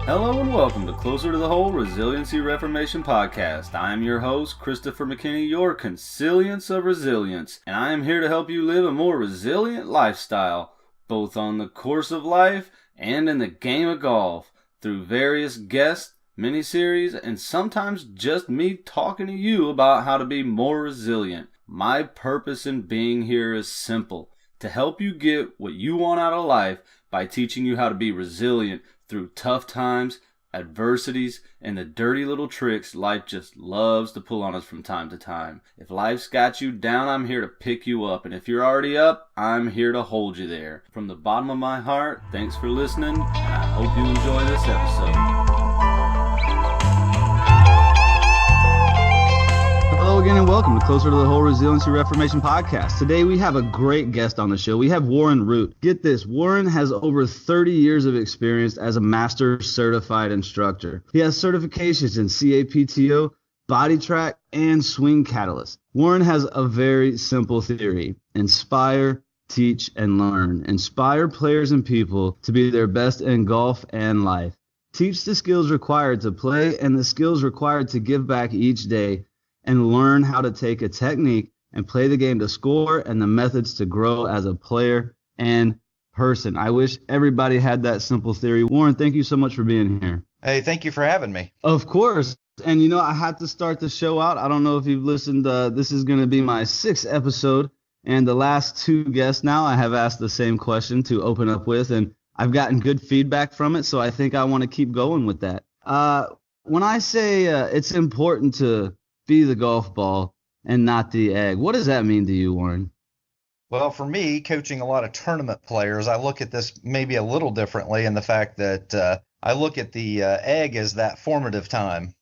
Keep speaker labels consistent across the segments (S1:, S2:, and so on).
S1: Hello and welcome to Closer to the Whole Resiliency Reformation Podcast. I am your host, Christopher McKinney, your consilience of resilience, and I am here to help you live a more resilient lifestyle, both on the course of life and in the game of golf, through various guests, miniseries, and sometimes just me talking to you about how to be more resilient. My purpose in being here is simple: to help you get what you want out of life by teaching you how to be resilient through tough times, adversities, and the dirty little tricks life just loves to pull on us from time to time. If life's got you down, I'm here to pick you up. And if you're already up, I'm here to hold you there. From the bottom of my heart, thanks for listening, and I hope you enjoy this episode. Hello again and welcome to Closer to the Whole Resiliency Reformation Podcast. Today we have a great guest on the show. We have Warren Root. Get this, Warren has over 30 years of experience as a master certified instructor. He has certifications in CAPTO, Body Track, and Swing Catalyst. Warren has a very simple theory: inspire, teach, and learn. Inspire players and people to be their best in golf and life. Teach the skills required to play and the skills required to give back each day, and learn how to take a technique and play the game to score and the methods to grow as a player and person. I wish everybody had that simple theory. Warren, thank you so much for being here.
S2: Hey, thank you for having me.
S1: Of course. And, you know, I had to start the show out. I don't know if you've listened. This is going to be my 6th episode. And the last 2 guests now I have asked the same question to open up with. And I've gotten good feedback from it. So I think I want to keep going with that. When I say it's important to be the golf ball and not the egg, what does that mean to you, Warren?
S2: Well, for me, coaching a lot of tournament players, I look at this maybe a little differently in the fact that I look at the egg as that formative time,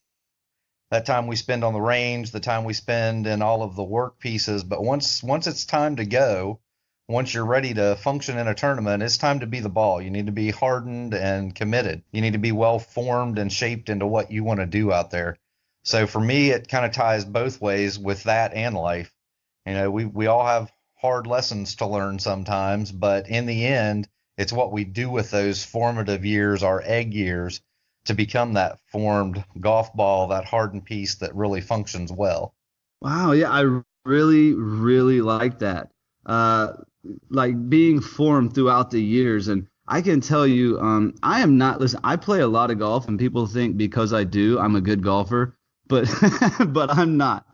S2: that time we spend on the range, the time we spend in all of the work pieces. But once it's time to go, once you're ready to function in a tournament, it's time to be the ball. You need to be hardened and committed. You need to be well formed and shaped into what you want to do out there. So for me, it kind of ties both ways with that and life. You know, we all have hard lessons to learn sometimes, but in the end, it's what we do with those formative years, our egg years, to become that formed golf ball, that hardened piece that really functions well.
S1: Wow, yeah, I really, really like that. Like being formed throughout the years. And I can tell you, I am not, listen, I play a lot of golf, and people think because I do, I'm a good golfer. But but I'm not.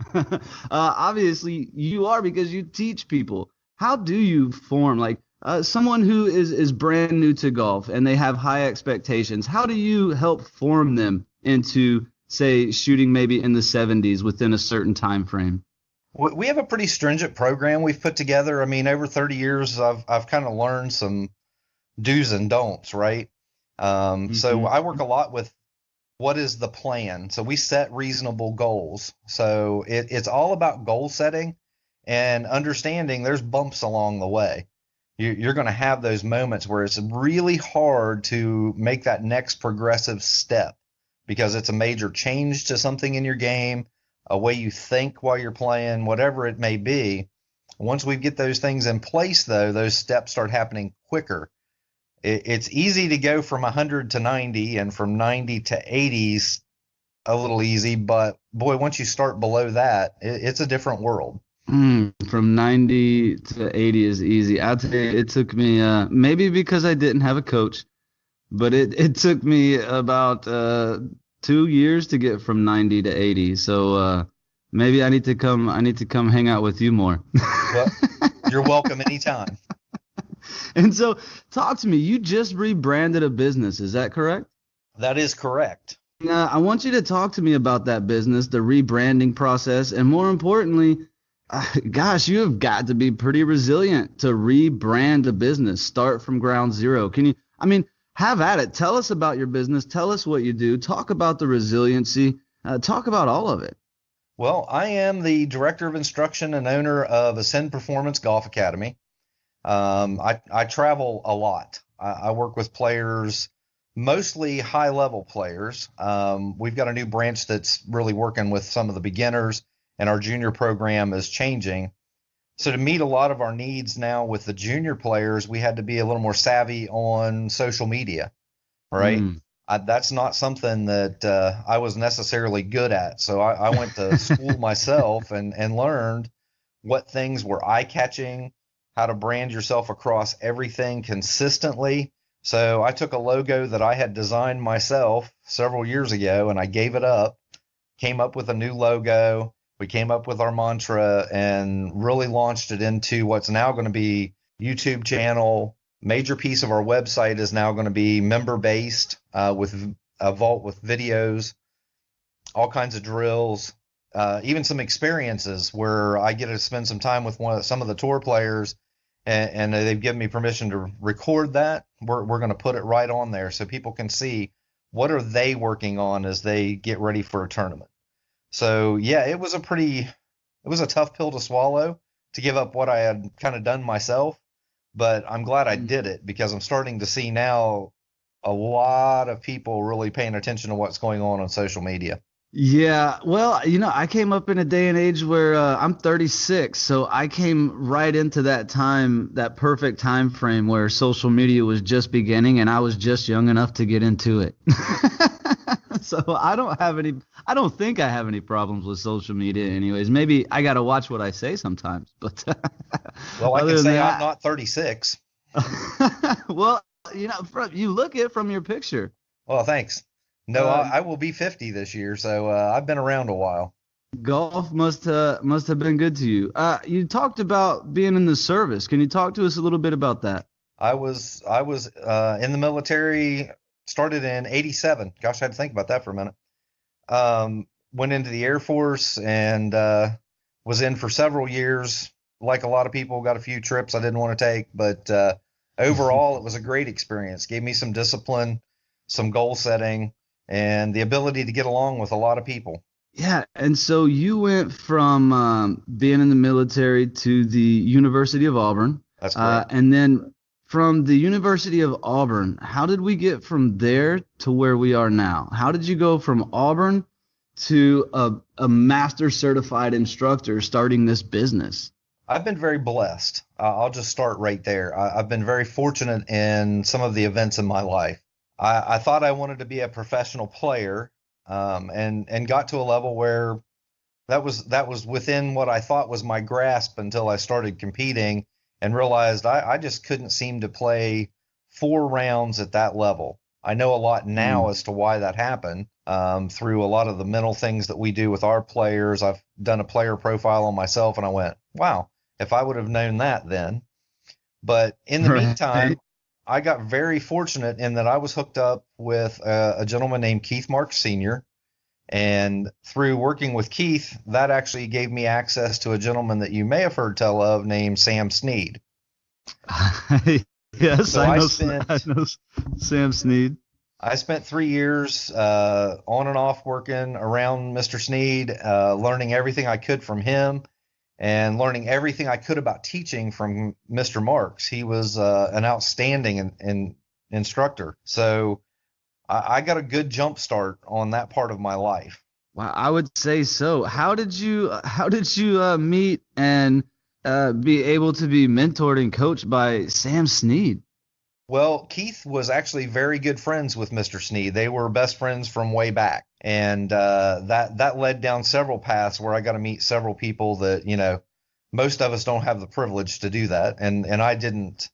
S1: Obviously, you are, because you teach people. How do you form, like, someone who is brand new to golf and they have high expectations? How do you help form them into, say, shooting maybe in the 70s within a certain time frame?
S2: We have a pretty stringent program we've put together. I mean, over 30 years, I've kind of learned some do's and don'ts, right? So I work a lot with what is the plan. So we set reasonable goals. So it's all about goal setting and understanding there's bumps along the way. You're going to have those moments where it's really hard to make that next progressive step because it's a major change to something in your game, a way you think while you're playing, whatever it may be. Once we get those things in place, though, those steps start happening quicker. It's easy to go from 100 to 90 and from 90 to 80s a little easy, but boy, once you start below that, it's a different world.
S1: From 90 to 80 is easy. I'll tell you, it took me, maybe because I didn't have a coach, but it took me about 2 years to get from 90 to 80. So maybe I need to come hang out with you more.
S2: Well, you're welcome anytime.
S1: And so, talk to me. You just rebranded a business. Is that correct?
S2: That is correct.
S1: I want you to talk to me about that business, the rebranding process, and more importantly, gosh, you have got to be pretty resilient to rebrand a business, start from ground zero. Have at it. Tell us about your business. Tell us what you do. Talk about the resiliency. Talk about all of it.
S2: Well, I am the director of instruction and owner of Ascend Performance Golf Academy. I travel a lot. I work with players, mostly high-level players. We've got a new branch that's really working with some of the beginners, and our junior program is changing. So to meet a lot of our needs now with the junior players, we had to be a little more savvy on social media, right? That's not something that I was necessarily good at. So I went to school myself and learned what things were eye-catching, how to brand yourself across everything consistently. So I took a logo that I had designed myself several years ago and I gave it up, came up with a new logo. We came up with our mantra and really launched it into what's now going to be YouTube channel. Major piece of our website is now going to be member based with a vault with videos, all kinds of drills, even some experiences where I get to spend some time with some of the tour players, and they've given me permission to record that. We're going to put it right on there so people can see what are they working on as they get ready for a tournament. So yeah, it was a tough pill to swallow to give up what I had kind of done myself, but I'm glad I did it because I'm starting to see now a lot of people really paying attention to what's going on social media.
S3: Yeah, well, I came up in a day and age where I'm 36, so I came right into that time, that perfect time frame where social media was just beginning and I was just young enough to get into it. So I don't think I have any problems with social media anyways. Maybe I got to watch what I say sometimes, but
S2: well, I can say I'm not 36.
S3: Well, you look it from your picture.
S2: Well, thanks. No, I will be 50 this year, so I've been around a while.
S3: Golf must have been good to you. You talked about being in the service. Can you talk to us a little bit about that?
S2: I was in the military, started in '87. Gosh, I had to think about that for a minute. Went into the Air Force and was in for several years. Like a lot of people, got a few trips I didn't want to take, but overall, it was a great experience. Gave me some discipline, some goal setting, and the ability to get along with a lot of people.
S3: Yeah, and so you went from being in the military to the University of Auburn.
S2: That's correct.
S3: And then from the University of Auburn, how did we get from there to where we are now? How did you go from Auburn to a master certified instructor starting this business?
S2: I've been very blessed. I'll just start right there. I've been very fortunate in some of the events in my life. I thought I wanted to be a professional player, and got to a level where that was within what I thought was my grasp until I started competing and realized I just couldn't seem to play 4 rounds at that level. I know a lot now as to why that happened, through a lot of the mental things that we do with our players. I've done a player profile on myself and I went, wow, if I would have known that then. But in the meantime, I got very fortunate in that I was hooked up with a gentleman named Keith Marks Sr. And through working with Keith, that actually gave me access to a gentleman that you may have heard tell of named Sam Snead.
S3: Yes, so I know Sam Snead.
S2: I spent 3 years on and off working around Mr. Snead, learning everything I could from him and learning everything I could about teaching from Mr. Marks. He was an outstanding instructor. So I got a good jump start on that part of my life.
S3: Wow, I would say so. How did you meet and be able to be mentored and coached by Sam Snead?
S2: Well, Keith was actually very good friends with Mr. Snead. They were best friends from way back. And that led down several paths where I got to meet several people that, most of us don't have the privilege to do that. And I didn't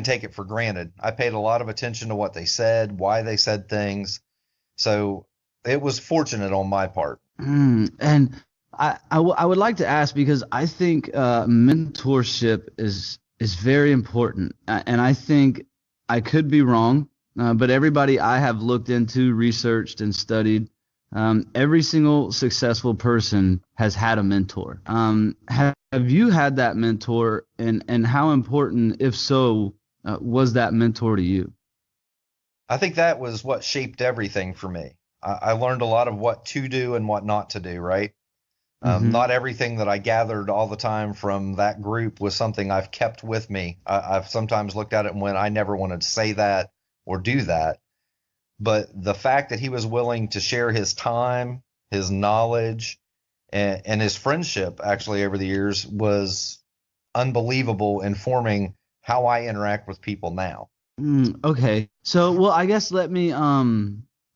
S2: take it for granted. I paid a lot of attention to what they said, why they said things. So it was fortunate on my part.
S3: And I would like to ask, because I think mentorship is very important. And I think I could be wrong, but everybody I have looked into, researched, and studied, every single successful person has had a mentor. Have you had that mentor, and how important, if so, was that mentor to you?
S2: I think that was what shaped everything for me. I learned a lot of what to do and what not to do, right? Not everything that I gathered all the time from that group was something I've kept with me. I've sometimes looked at it and went, I never wanted to say that or do that. But the fact that he was willing to share his time, his knowledge, and his friendship actually over the years was unbelievable in forming how I interact with people now.
S3: Okay. So, well, I guess let me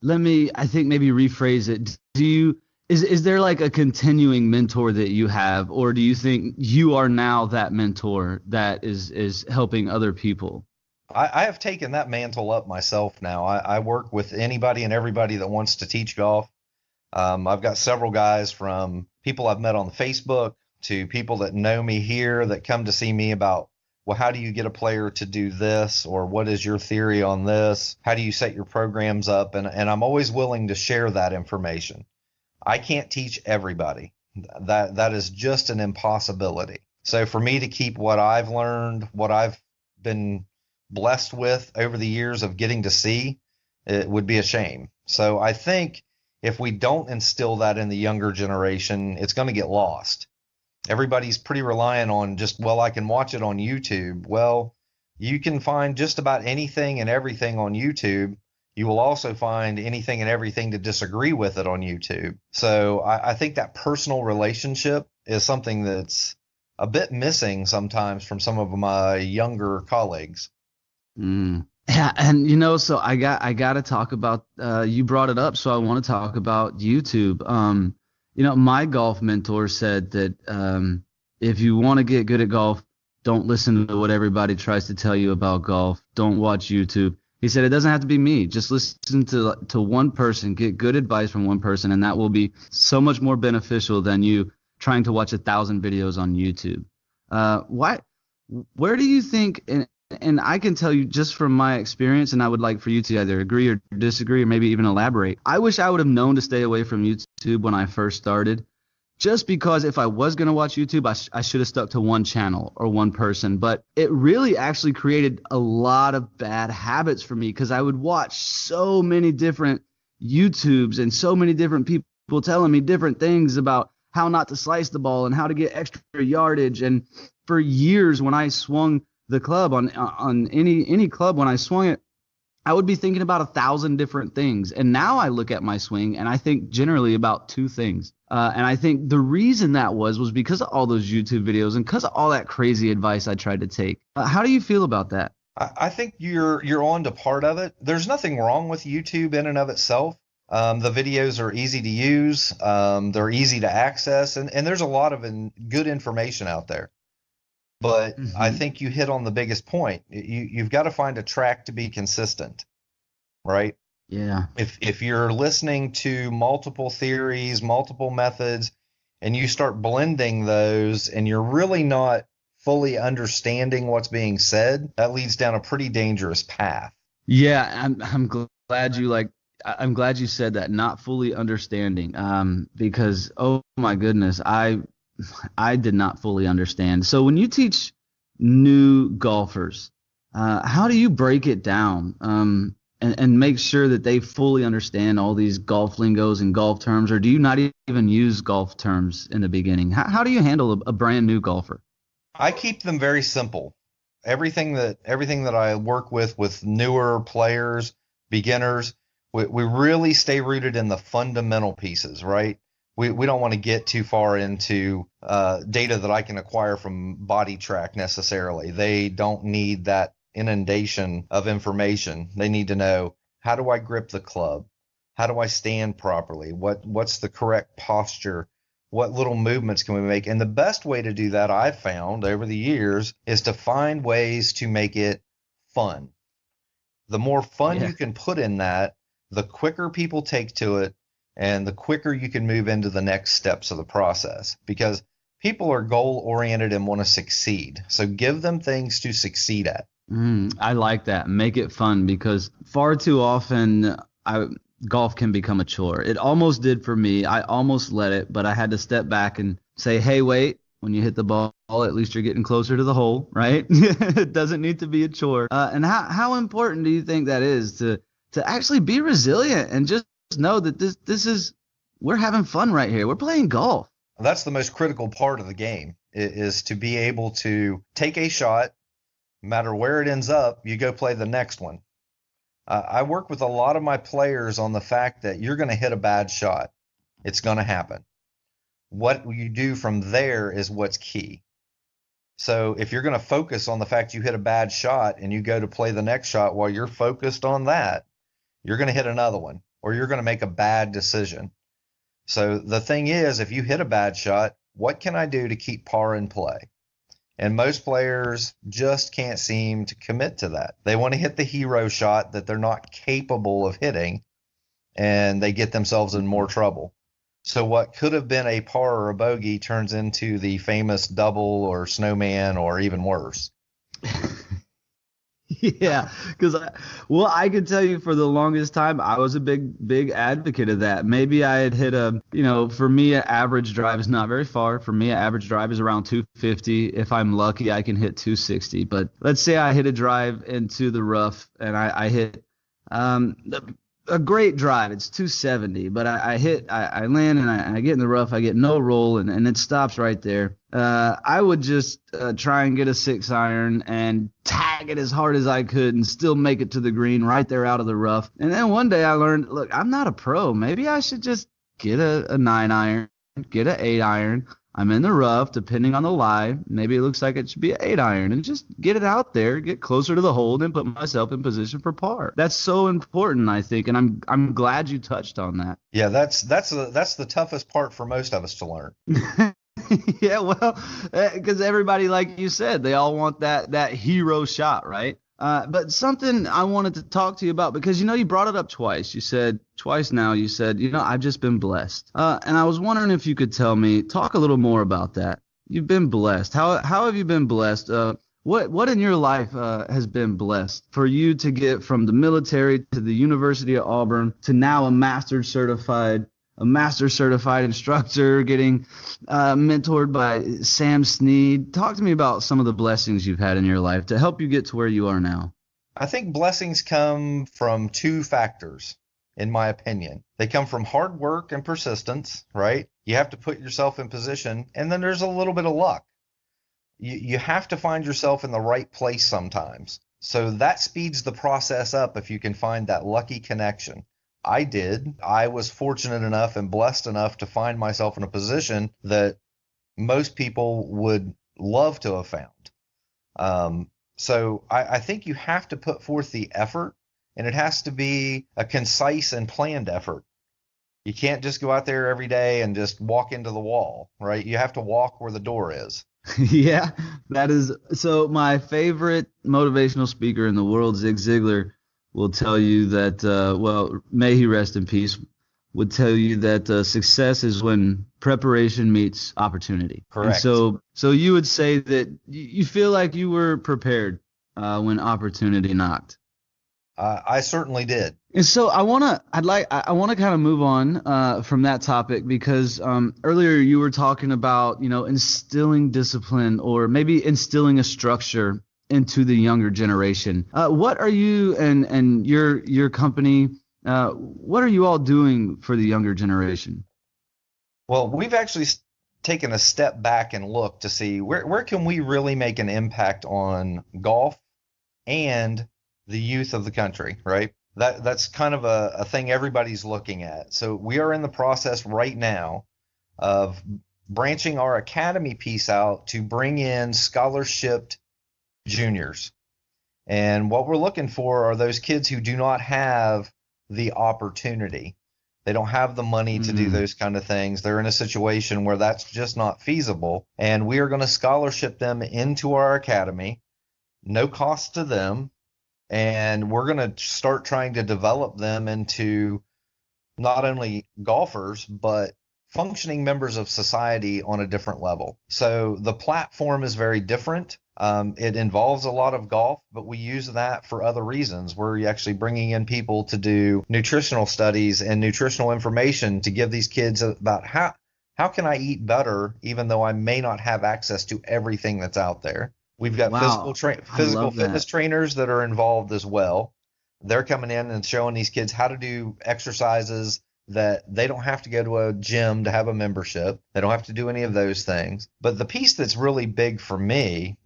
S3: I think maybe rephrase it. Is there like a continuing mentor that you have, or do you think you are now that mentor that is helping other people?
S2: I have taken that mantle up myself now. I work with anybody and everybody that wants to teach golf. I've got several guys from people I've met on Facebook to people that know me here that come to see me about, well, how do you get a player to do this? Or what is your theory on this? How do you set your programs up? And I'm always willing to share that information. I can't teach everybody. That is just an impossibility. So for me to keep what I've learned, what I've been blessed with over the years of getting to see, it would be a shame. So I think if we don't instill that in the younger generation, it's going to get lost. Everybody's pretty reliant on just, well, I can watch it on YouTube. Well, you can find just about anything and everything on YouTube. You will also find anything and everything to disagree with it on YouTube. So I think that personal relationship is something that's a bit missing sometimes from some of my younger colleagues.
S3: Yeah, and so I got to talk about you brought it up, so I want to talk about YouTube. My golf mentor said that if you want to get good at golf, don't listen to what everybody tries to tell you about golf. Don't watch YouTube. He said it doesn't have to be me. Just listen to one person, get good advice from one person, and that will be so much more beneficial than you trying to watch 1,000 videos on YouTube. Where do you think, and I can tell you just from my experience, and I would like for you to either agree or disagree or maybe even elaborate. I wish I would have known to stay away from YouTube when I first started, just because if I was going to watch YouTube, I should have stuck to one channel or one person. But it really actually created a lot of bad habits for me because I would watch so many different YouTubes and so many different people telling me different things about how not to slice the ball and how to get extra yardage. And for years when I swung the club on any club, when I swung it, I would be thinking about 1,000 different things. And now I look at my swing and I think generally about 2 things. And I think the reason that was because of all those YouTube videos and because of all that crazy advice I tried to take. How do you feel about that?
S2: I think you're on to part of it. There's nothing wrong with YouTube in and of itself. The videos are easy to use. They're easy to access. And there's a lot of good information out there. But I think you hit on the biggest point. You've got to find a track to be consistent, right?
S3: Yeah.
S2: If you're listening to multiple theories, multiple methods, and you start blending those and you're really not fully understanding what's being said, that leads down a pretty dangerous path.
S3: Yeah, I'm glad you said that, not fully understanding, because, oh my goodness, I did not fully understand. So when you teach new golfers, how do you break it down and make sure that they fully understand all these golf lingos and golf terms, or do you not even use golf terms in the beginning? How do you handle a brand new golfer?
S2: I keep them very simple. Everything that I work with newer players, beginners, we really stay rooted in the fundamental pieces, right? We don't want to get too far into data that I can acquire from Body Track necessarily. They don't need that inundation of information. They need to know, how do I grip the club? How do I stand properly? What's the correct posture? What little movements can we make? And the best way to do that, I've found over the years, is to find ways to make it fun. The more fun you can put in that, the quicker people take to it, and the quicker you can move into the next steps of the process, because people are goal-oriented and want to succeed. So give them things to succeed at.
S3: I like that. Make it fun, because far too often golf can become a chore. It almost did for me. I almost let it, but I had to step back and say, hey, wait, when you hit the ball, at least you're getting closer to the hole, right? It doesn't need to be a chore. And how important do you think that is to actually be resilient and just know that this is, we're having fun right here. We're playing golf.
S2: That's the most critical part of the game, is to be able to take a shot, no matter where it ends up, you go play the next one. I work with a lot of my players on the fact that you're going to hit a bad shot. It's going to happen. What you do from there is what's key. So if you're going to focus on the fact you hit a bad shot and you go to play the next shot while you're focused on that, you're going to hit another one. or you're going to make a bad decision. So the thing is, if you hit a bad shot, what can I do to keep par in play? And most players just can't seem to commit to that. They want to hit the hero shot that they're not capable of hitting, and they get themselves in more trouble. So what could have been a par or a bogey turns into the famous double or snowman or even worse.
S3: Yeah, because I could tell you for the longest time I was a big advocate of that. Maybe I had hit for me, an average drive is not very far. For me, an average drive is around 250. If I'm lucky, I can hit 260. But let's say I hit a drive into the rough and I hit a great drive. It's 270, but I land and I get in the rough. I get no roll and it stops right there. I would just try and get a 6-iron and tag it as hard as I could and still make it to the green right there out of the rough. And then one day I learned, look, I'm not a pro. Maybe I should just get a 9-iron, get an 8-iron. I'm in the rough, depending on the lie. Maybe it looks like it should be an 8-iron, and just get it out there, get closer to the hole, and put myself in position for par. That's so important, I think, and I'm glad you touched on that.
S2: Yeah, that's the toughest part for most of us to learn.
S3: Yeah, well, because everybody, like you said, they all want that hero shot, right? But something I wanted to talk to you about, because, you brought it up twice. You said twice now, I've just been blessed. And I was wondering if you could talk a little more about that. You've been blessed. How have you been blessed? What in your life has been blessed for you to get from the military to the University of Auburn to now a master certified instructor, getting mentored by Sam Snead? Talk to me about some of the blessings you've had in your life to help you get to where you are now.
S2: I think blessings come from two factors, in my opinion. They come from hard work and persistence, right? You have to put yourself in position, and then there's a little bit of luck. You have to find yourself in the right place sometimes. So that speeds the process up if you can find that lucky connection. I did. I was fortunate enough and blessed enough to find myself in a position that most people would love to have found. So I think you have to put forth the effort, and it has to be a concise and planned effort. You can't just go out there every day and just walk into the wall, right? You have to walk where the door is.
S3: Yeah, that is. So my favorite motivational speaker in the world, Zig Ziglar, will tell you that, may he rest in peace, would tell you that success is when preparation meets opportunity.
S2: Correct.
S3: And so you would say that you feel like you were prepared when opportunity knocked.
S2: I certainly did.
S3: And so I want to kind of move on from that topic, because earlier you were talking about, instilling discipline, or maybe instilling a structure into the younger generation. What are you and your company, what are you all doing for the younger generation?
S2: Well, we've actually taken a step back and looked to see where can we really make an impact on golf and the youth of the country, right? That's kind of a thing everybody's looking at. So we are in the process right now of branching our academy piece out to bring in scholarshiped juniors. And what we're looking for are those kids who do not have the opportunity. They don't have the money to do those kind of things. They're in a situation where that's just not feasible. And we are going to scholarship them into our academy, no cost to them. And we're going to start trying to develop them into not only golfers, but functioning members of society on a different level. So the platform is very different. It involves a lot of golf, but we use that for other reasons. We're actually bringing in people to do nutritional studies and nutritional information to give these kids about how can I eat better, even though I may not have access to everything that's out there. We've got physical fitness trainers that are involved as well. They're coming in and showing these kids how to do exercises that they don't have to go to a gym to have a membership. They don't have to do any of those things. But the piece that's really big for me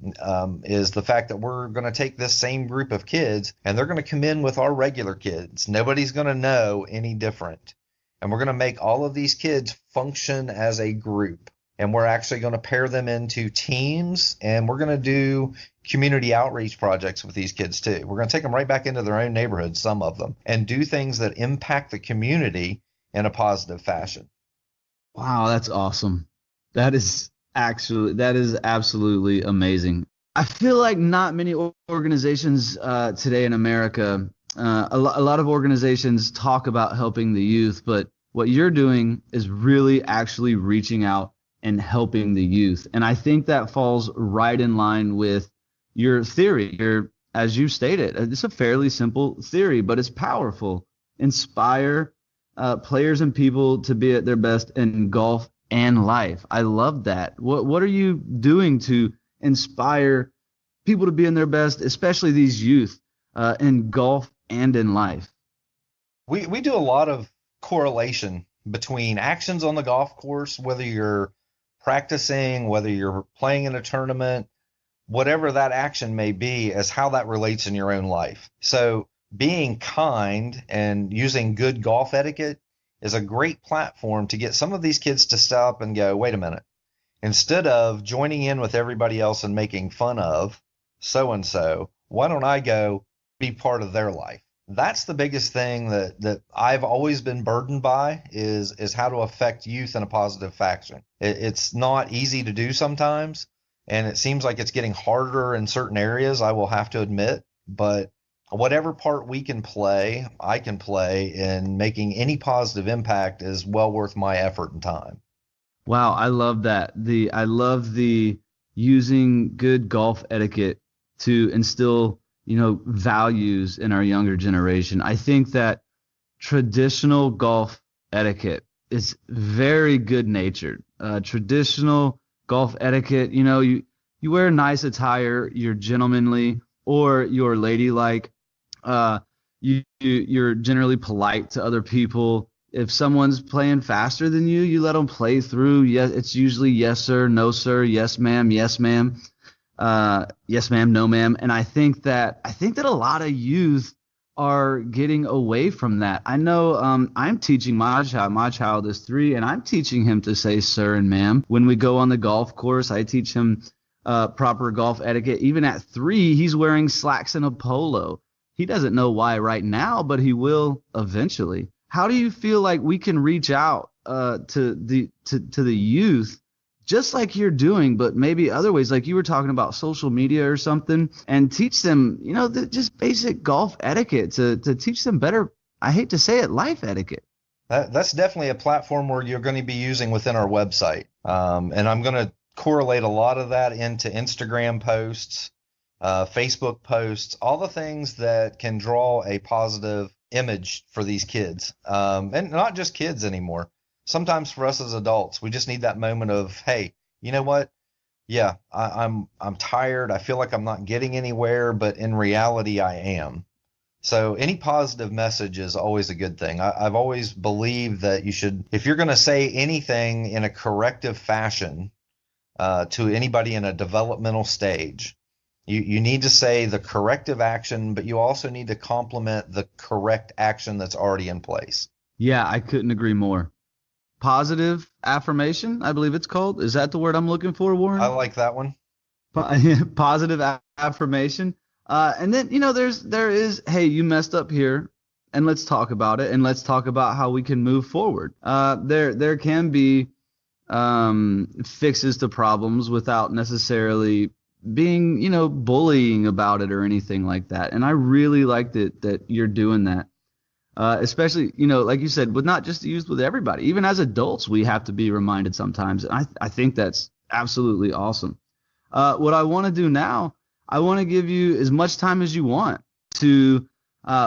S2: is the fact that we're going to take this same group of kids and they're going to come in with our regular kids. Nobody's going to know any different. And we're going to make all of these kids function as a group. and we're actually going to pair them into teams, and we're going to do community outreach projects with these kids too. We're going to take them right back into their own neighborhoods, some of them, and do things that impact the community in a positive fashion.
S3: Wow, that's awesome. That is absolutely amazing. I feel like not many organizations today in America, a lot of organizations talk about helping the youth, but what you're doing is really actually reaching out and helping the youth. And I think that falls right in line with your theory. As you stated, it's a fairly simple theory, but it's powerful. Inspire players and people to be at their best in golf and life. I love that. What are you doing to inspire people to be in their best, especially these youth, in golf and in life?
S2: We do a lot of correlation between actions on the golf course, whether you're practicing, whether you're playing in a tournament, whatever that action may be, as how that relates in your own life. So being kind and using good golf etiquette is a great platform to get some of these kids to stop and go, wait a minute, instead of joining in with everybody else and making fun of so-and-so, why don't I go be part of their life? That's the biggest thing that I've always been burdened by is how to affect youth in a positive fashion. It's not easy to do sometimes, and it seems like it's getting harder in certain areas, I will have to admit, but whatever part we can play, I can play in making any positive impact is well worth my effort and time.
S3: Wow, I love that. I love the using good golf etiquette to instill, values in our younger generation. I think that traditional golf etiquette is very good natured. Traditional golf etiquette, you wear nice attire, you're gentlemanly or you're ladylike. You're generally polite to other people. If someone's playing faster than you, you let them play through. Yes, it's usually yes sir, no sir, yes ma'am, yes ma'am, yes ma'am, no ma'am. And I think that a lot of youth are getting away from that. I know I'm teaching my child. My child is 3, and I'm teaching him to say sir and ma'am. When we go on the golf course, I teach him proper golf etiquette. Even at 3, he's wearing slacks and a polo. He doesn't know why right now, but he will eventually. How do you feel like we can reach out to the youth, just like you're doing, but maybe other ways, like you were talking about social media or something, and teach them, just basic golf etiquette to teach them better, I hate to say it, life etiquette?
S2: That's definitely a platform where you're going to be using within our website. And I'm going to correlate a lot of that into Instagram posts, Facebook posts, all the things that can draw a positive image for these kids, and not just kids anymore. Sometimes for us as adults, we just need that moment of, hey, you know what? Yeah, I'm tired. I feel like I'm not getting anywhere, but in reality, I am. So any positive message is always a good thing. I've always believed that you should, if you're going to say anything in a corrective fashion to anybody in a developmental stage, you need to say the corrective action, but you also need to complement the correct action that's already in place.
S3: Yeah, I couldn't agree more. Positive affirmation, I believe it's called. Is that the word I'm looking for, Warren?
S2: I like that one.
S3: Positive affirmation. And then, there is, hey, you messed up here, and let's talk about it, and let's talk about how we can move forward. There can be fixes to problems without necessarily being, bullying about it or anything like that. And I really liked it that you're doing that. Especially, like you said, with not just used with everybody. Even as adults, we have to be reminded sometimes. And I think that's absolutely awesome. What I want to do now, I want to give you as much time as you want to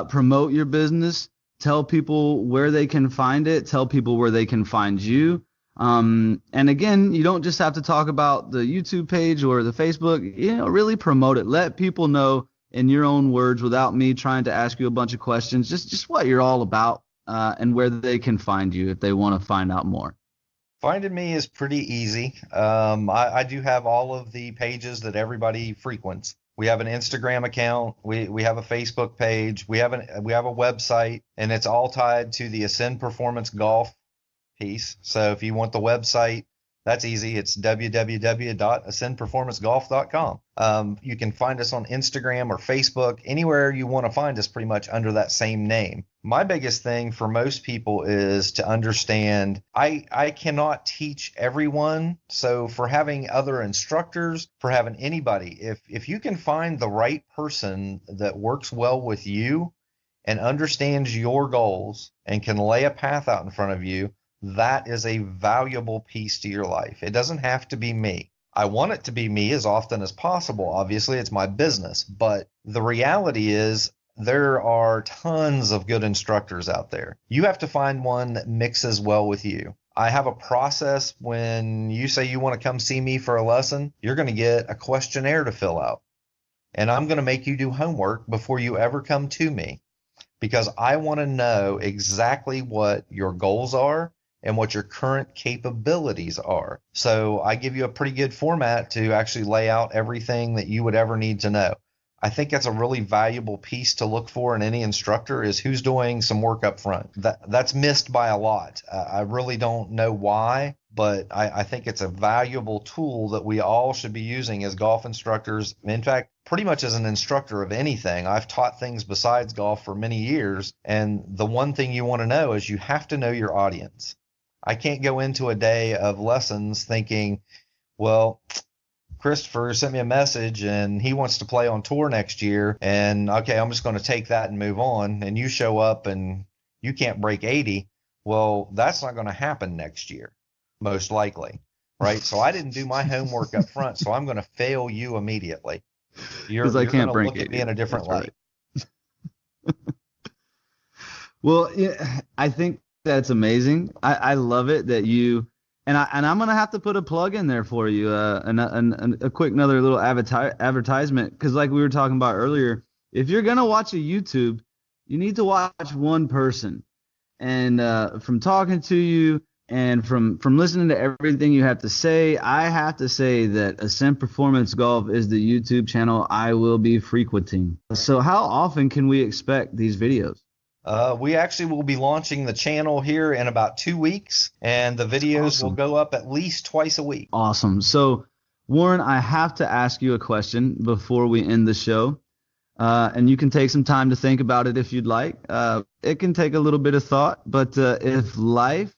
S3: promote your business, tell people where they can find it, tell people where they can find you. And again, you don't just have to talk about the YouTube page or the Facebook, really promote it. Let people know in your own words, without me trying to ask you a bunch of questions, just what you're all about, and where they can find you if they want to find out more.
S2: Finding me is pretty easy. I do have all of the pages that everybody frequents. We have an Instagram account. We have a Facebook page. We have a website, and it's all tied to the Ascend Performance Golf piece. So if you want the website, That's easy. It's www.ascendperformancegolf.com. You can find us on Instagram or Facebook, anywhere you want to find us pretty much under that same name. My biggest thing for most people is to understand I cannot teach everyone. So for having other instructors, for having anybody, if you can find the right person that works well with you and understands your goals and can lay a path out in front of you, that is a valuable piece to your life. It doesn't have to be me. I want it to be me as often as possible. Obviously, it's my business. But the reality is there are tons of good instructors out there. You have to find one that mixes well with you. I have a process. When you say you want to come see me for a lesson, you're going to get a questionnaire to fill out. And I'm going to make you do homework before you ever come to me, because I want to know exactly what your goals are and what your current capabilities are. So I give you a pretty good format to actually lay out everything that you would ever need to know. I think that's a really valuable piece to look for in any instructor, is who's doing some work up front. That's missed by a lot. I really don't know why, but I think it's a valuable tool that we all should be using as golf instructors. In fact, pretty much as an instructor of anything. I've taught things besides golf for many years, and the one thing you want to know is you have to know your audience. I can't go into a day of lessons thinking, well, Christopher sent me a message and he wants to play on tour next year, and okay, I'm just going to take that and move on, and you show up and you can't break 80. Well, that's not going to happen next year, most likely, right? So I didn't do my homework up front, so I'm going to fail you immediately. You're going to look at me in a different light.
S3: Right. Well, yeah, I think that's amazing. I love it that you and I'm gonna have to put a plug in there for you, and a quick another little advertisement, because like we were talking about earlier, if you're gonna watch a YouTube, you need to watch one person, and from talking to you and from listening to everything you have to say, I have to say that Ascend Performance Golf is the YouTube channel I will be frequenting. So how often can we expect these videos?
S2: We actually will be launching the channel here in about 2 weeks, and the videos will go up at least twice a week.
S3: Awesome. So, Warren, I have to ask you a question before we end the show, and you can take some time to think about it if you'd like. It can take a little bit of thought, but if life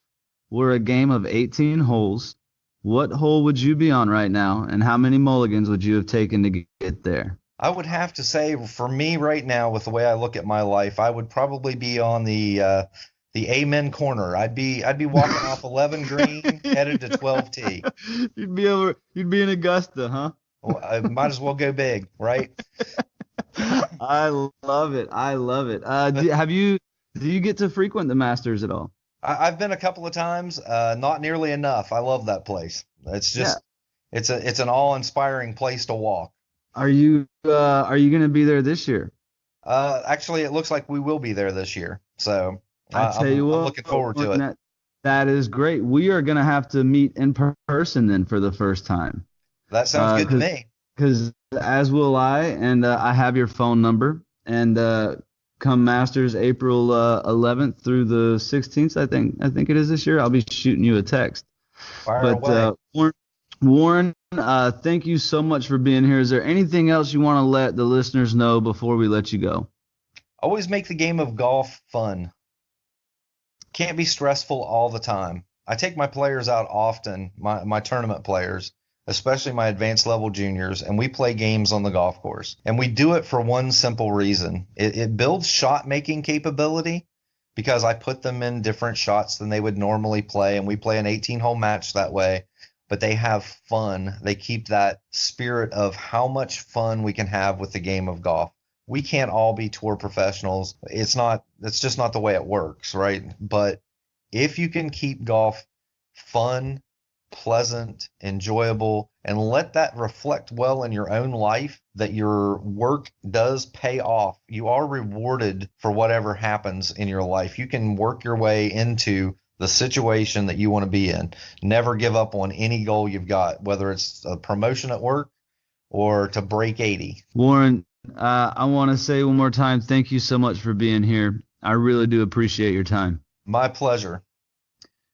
S3: were a game of 18 holes, what hole would you be on right now, and how many mulligans would you have taken to get there?
S2: I would have to say, for me right now, with the way I look at my life, I would probably be on the amen corner. I'd be walking off 11 green, headed to 12 tee.
S3: You'd be in Augusta, huh?
S2: Well, I might as well go big, right?
S3: I love it. Do you get to frequent the Masters at all?
S2: I've been a couple of times, not nearly enough. I love that place. It's just, it's an awe-inspiring place to walk.
S3: Are you going to be there this year?
S2: Actually, it looks like we will be there this year. So
S3: I tell you what,
S2: I'm looking forward to it.
S3: That is great. We are going to have to meet in person then for the first time.
S2: That sounds good to me.
S3: Because as will I, and I have your phone number. And come Masters April 11th through the 16th, I think it is this year, I'll be shooting you a text.
S2: Fire away.
S3: Warren, thank you so much for being here. Is there anything else you want to let the listeners know before we let you go?
S2: Always make the game of golf fun. Can't be stressful all the time. I take my players out often, my tournament players, especially my advanced level juniors, and we play games on the golf course. And we do it for one simple reason. It builds shot making capability, because I put them in different shots than they would normally play, and we play an 18-hole match that way. But they have fun. They keep that spirit of how much fun we can have with the game of golf. We can't all be tour professionals. It's just not the way it works, right? But if you can keep golf fun, pleasant, enjoyable, and let that reflect well in your own life, that your work does pay off. You are rewarded for whatever happens in your life. You can work your way into the situation that you want to be in. Never give up on any goal you've got, whether it's a promotion at work or to break 80.
S3: Warren, I want to say one more time, thank you so much for being here. I really do appreciate your time.
S2: My pleasure.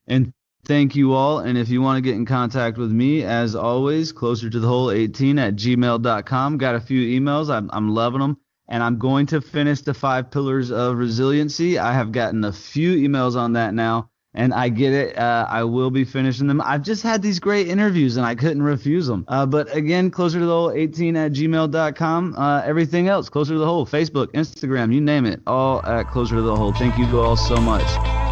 S3: And Thank you all. And if you want to get in contact with me, as always, closer to the whole 18 at gmail.com. Got a few emails. I'm loving them. And I'm going to finish the 5 pillars of resiliency. I have gotten a few emails on that now, and I get it. I will be finishing them. I've just had these great interviews, and I couldn't refuse them. But again, closer to the whole 18 at gmail.com. Everything else, closer to the whole, Facebook, Instagram, you name it, all at closer to the whole. Thank you all so much.